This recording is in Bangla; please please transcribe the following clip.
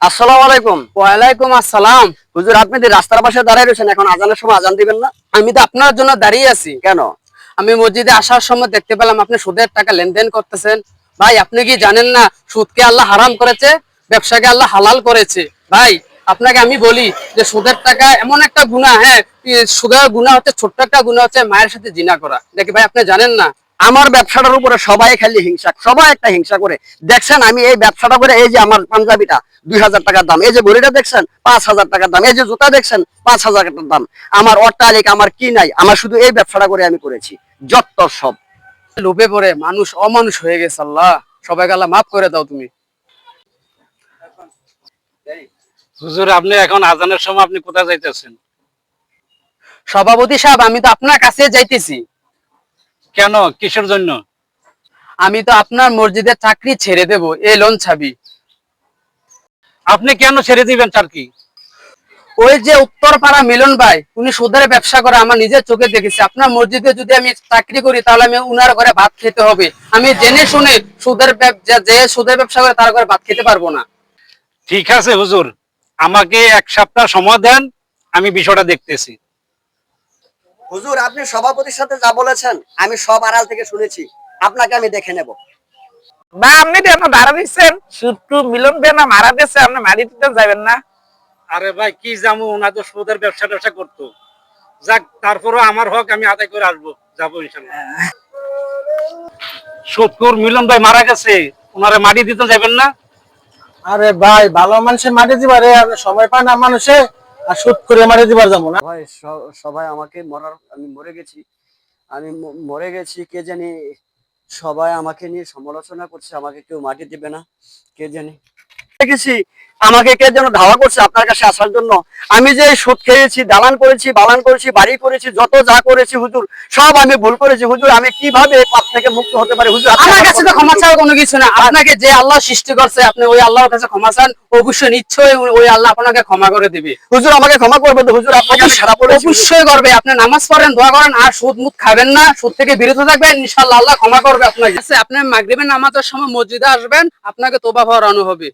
আসসালামু আলাইকুম। ওয়ালাইকুম আসসালাম। হুজুর, আপনি যে রাস্তার পাশে দাঁড়ায় রয়েছেন, এখন আজানের সময় আজান দিবেন না? আমি তো আপনার জন্য দাঁড়িয়ে আছি। কেন? আমি মসজিদে আসার সময় দেখতে পেলাম আপনি সুদের টাকা লেনদেন করতেছেন। ভাই, আপনি কি জানেন না সুদকে আল্লাহ হারাম করেছে, ব্যবসাকে আল্লাহ হালাল করেছে? ভাই, আপনাকে আমি বলি যে সুদের টাকা এমন একটা গুনাহ, হ্যাঁ, সুদের গুনাহ হচ্ছে, ছোট্ট একটা গুনাহ হচ্ছে মায়ের সাথে জিনা করা। দেখি ভাই, আপনি জানেন না? আমার ব্যবসাটার উপরে সবাই খালি হিংসা, সবাই একটা হিংসা করে। দেখছেন আমি এই ব্যবসাটা করে, এই যে আমার পাঞ্জাবিটা 2000 টাকার দাম, এই যে ঘড়িটা দেখছেন 5000 টাকার দাম, এই যে জুতা দেখছেন 5000 টাকার দাম, আমার অট্টালিকা, আমার কি নাই, আমার শুধু এই ব্যবসাটা করে আমি করেছি। যত সব লোভে পড়ে মানুষ অমানুষ হয়ে গেছে। আল্লাহ সবাইকে আল্লাহ মাফ করে দাও তুমি। হুজুর, আপনি এখন আজানের সময় আপনি কোথায় যাইতেছেন? সভাপতি সাহেব, আমি তো আপনার কাছে যাইতেছি। কেন, কিসের জন্য? আমি তো আপনার মসজিদের চাকরি ছেড়ে দেব এই লোন ছাবি। আপনি কেন ছেড়ে দিবেন চাকরি? ওই যে উত্তরপাড়া মিলন ভাই, উনি সুদের ব্যবসা করে, আমার নিজের চোখে দেখেছি। আপনার মসজিদে যদি আমি চাকরি করি তাহলে আমি উনার ঘরে ভাত খেতে হবে। আমি জেনে শুনে যে সুদের ব্যবসা করে তার ঘরে ভাত খেতে পারবো না। ঠিক আছে হুজুর, আমাকে 1 সপ্তাহ সময় দেন, আমি বিষয়টা দেখতেছি। হুজুর, আপনি সভাপতির সাথে যা বলেছেন আমি সব আড়াল থেকে শুনেছি, আপনাকে আমি দেখে নেব। বা আপনি কেন দাঁড়া দিচ্ছেন? শুটু মিলন বে না মারা দিচ্ছে, আপনি মারি দিতে যাবেন না? আরে ভাই, কি জামু, ওনা তো সুদের ব্যবসা করতো। যাক, তারপরও আমার হক আমি আদায় করে আসবো, যাবো ইনশাল্লাহ। সুদখোর মিলন ভাই মারা গেছে, ওনারে মাটি দিতে যাবেন না? আরে ভাই, ভালো মানুষের মাটি দিবারে আর সময় পায় না মানুষে, আর সুদ করে মাটি দিবার যাবো না। ভাই, সবাই আমাকে আমি মরে গেছি, আমি মরে গেছি, কে জানি সবাই আমাকে নিয়ে সমালোচনা করছে, আমাকে কেউ মাটি দিবে না, কে জানি দেখেছি আমাকে কে যেন ধাওয়া করছে আপনার কাছে আসার জন্য। আমি যে সুদ খেয়েছি, দালান করেছি, বালান করেছি, বাড়ি করেছি, যত যা করেছি হুজুর, সব আমি ভুল করেছি হুজুর। আমি কিভাবে এই পাপ থেকে মুক্ত হতে পারি হুজুর? আমার কাছে তো ক্ষমা চাওয়ার কোনো কিছু না। আপনাকে যে আল্লাহ সৃষ্টি করছে, আপনি ওই আল্লাহর কাছে ক্ষমা চান, অবশ্যই নিশ্চয়ই ওই আল্লাহ আপনাকে ক্ষমা করে দিবে। হুজুর, আমাকে ক্ষমা করবে তো হুজুর? আপনাকে আমি সারা পড়েছি হুজুর। অবশ্যই করবে। আপনি নামাজ পড়েন, দোয়া করেন, আর সুদ মুদ খাবেন না, সুদ থেকে বিরত থাকবেন, ইনশাআল্লাহ আল্লাহ ক্ষমা করবে আপনাকে। আপনি মাগরিবের নামাজের সময় মসজিদে আসবেন, আপনাকে তোবা পড়ানো হবে।